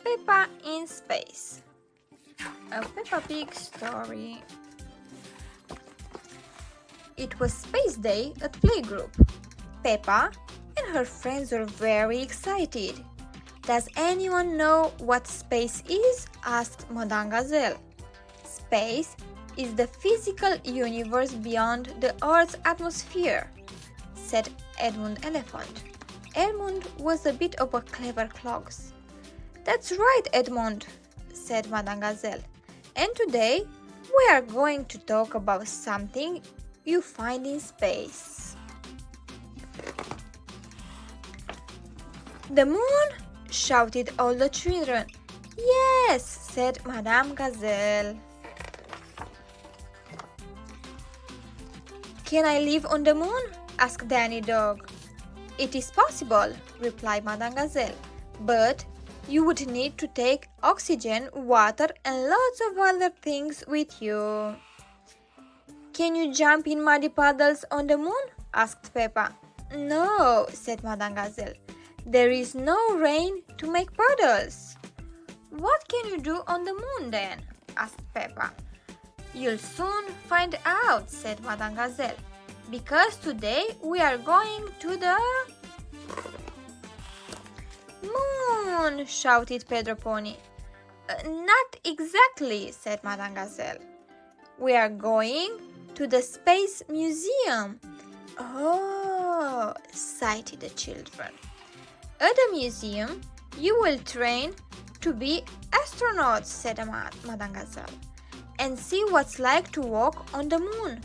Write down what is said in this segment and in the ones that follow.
Peppa in Space. A Peppa Pig story. It was Space Day at playgroup. Peppa and her friends were very excited. Does anyone know what space is? Asked Madame Gazelle. Space is the physical universe beyond the Earth's atmosphere, said Edmund Elephant. Edmund was a bit of a clever clogs. That's right, Edmund, said Madame Gazelle. And today we are going to talk about something you find in space. The moon? Shouted all the children. Yes, said Madame Gazelle. Can I live on the moon? Asked Danny Dog. It is possible, replied Madame Gazelle, but you would need to take oxygen, water, and lots of other things with you. Can you jump in muddy puddles on the moon? Asked Peppa. No, said Madame Gazelle. There is no rain to make puddles. What can you do on the moon then? Asked Peppa. You'll soon find out, said Madame Gazelle, because today we are going to the moon, shouted Pedro Pony. Not exactly, said Madame Gazelle. We are going to the Space Museum. Oh, sighed the children. At the museum, you will train to be astronauts, said Madame Gazelle, and see what's like to walk on the moon.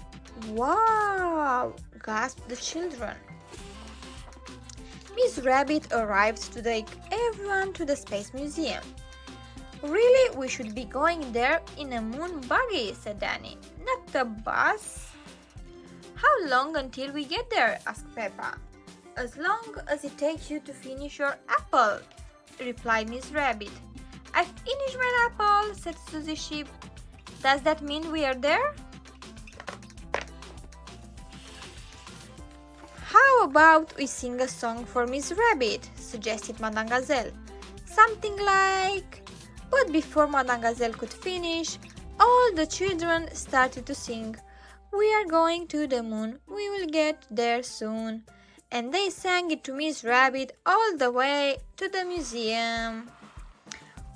Wow, gasped the children. Miss Rabbit arrived to take everyone to the Space Museum. Really, we should be going there in a moon buggy, said Danny, not a bus. How long until we get there? Asked Peppa. As long as it takes you to finish your apple, replied Miss Rabbit. I finished my apple, said Susie Sheep. Does that mean we are there? How about we sing a song for Miss Rabbit? Suggested Madame Gazelle. Something like... But before Madame Gazelle could finish, all the children started to sing. We are going to the moon, we will get there soon. And they sang it to Miss Rabbit all the way to the museum.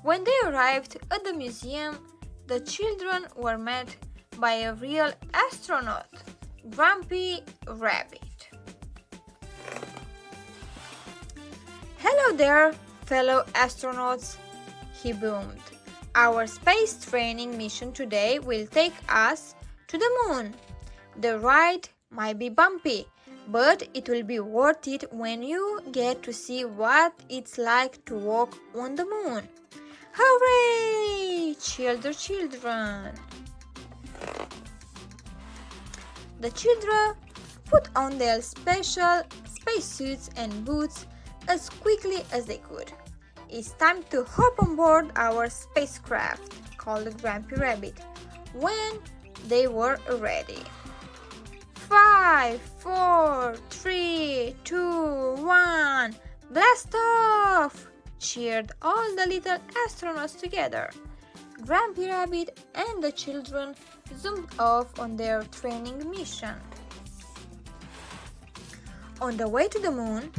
When they arrived at the museum, the children were met by a real astronaut, Grumpy Rabbit. Hello there, fellow astronauts, he boomed. Our space training mission today will take us to the moon. The ride might be bumpy, but it will be worth it when you get to see what it's like to walk on the moon. Hooray! Cheered the children. The children put on their special spacesuits and boots as quickly as they could. It's time to hop on board our spacecraft, called Grumpy Rabbit, when they were ready. 5, 4, 3, 2, 1, blast off! Cheered all the little astronauts together. Grumpy Rabbit and the children zoomed off on their training mission. On the way to the moon,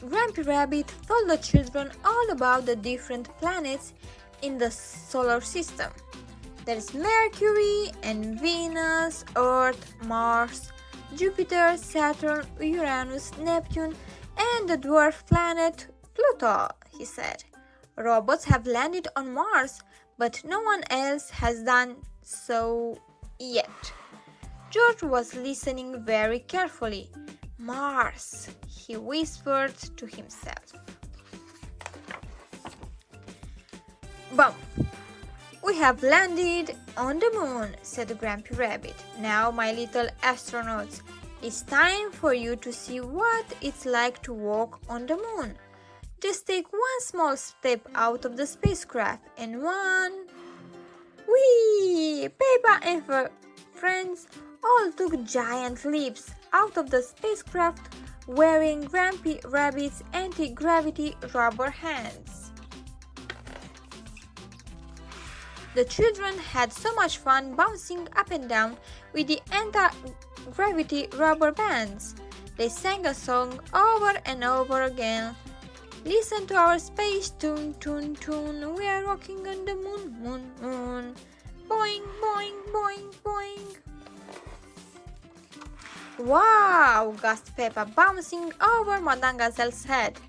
Grumpy Rabbit told the children all about the different planets in the solar system. There's Mercury and Venus, Earth, Mars, Jupiter, Saturn, Uranus, Neptune, and the dwarf planet Pluto, he said. Robots have landed on Mars, but no one else has done so yet. George was listening very carefully. Mars, he whispered to himself. Bump! We have landed on the moon, said Grumpy Rabbit. Now, my little astronauts, it's time for you to see what it's like to walk on the moon. Just take one small step out of the spacecraft and one... Whee! Peppa and her friends all took giant leaps out of the spacecraft wearing Grampy Rabbit's anti-gravity rubber hands. The children had so much fun bouncing up and down with the anti-gravity rubber bands. They sang a song over and over again. Listen to our space tune, tune, tune. We are rocking on the moon, moon, moon. Boing, boing, boing, boing. Wow, gasped Peppa, bouncing over Madame Gazelle's head.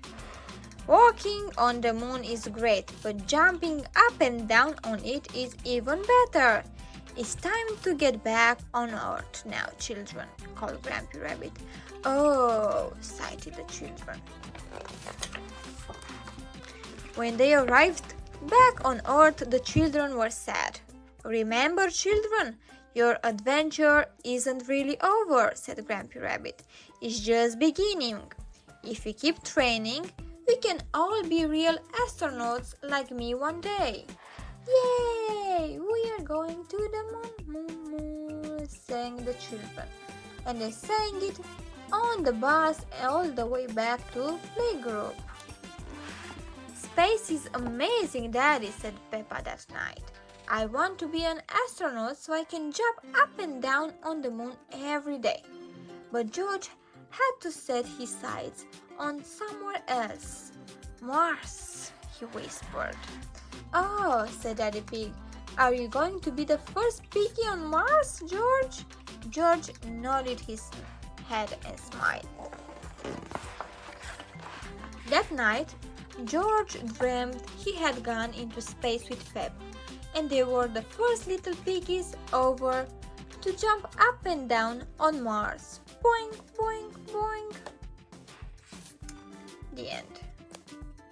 Walking on the moon is great, but jumping up and down on it is even better. It's time to get back on Earth now, children, called Grampy Rabbit. Oh, sighed the children. When they arrived back on Earth, the children were sad. Remember, children, your adventure isn't really over, said Grampy Rabbit. It's just beginning. If we keep training, we can all be real astronauts like me one day. Yay! We are going to the moon, moon, moon, sang the children. And they sang it on the bus all the way back to playgroup. Space is amazing, Daddy, said Peppa that night. I want to be an astronaut so I can jump up and down on the moon every day. But George had to set his sights on somewhere else. Mars, he whispered. Oh, said Daddy Pig. Are you going to be the first piggy on Mars, George? George nodded his head and smiled. That night, George dreamed he had gone into space with Pep, and they were the first little piggies over to jump up and down on Mars. Boing, boing, boing. The end.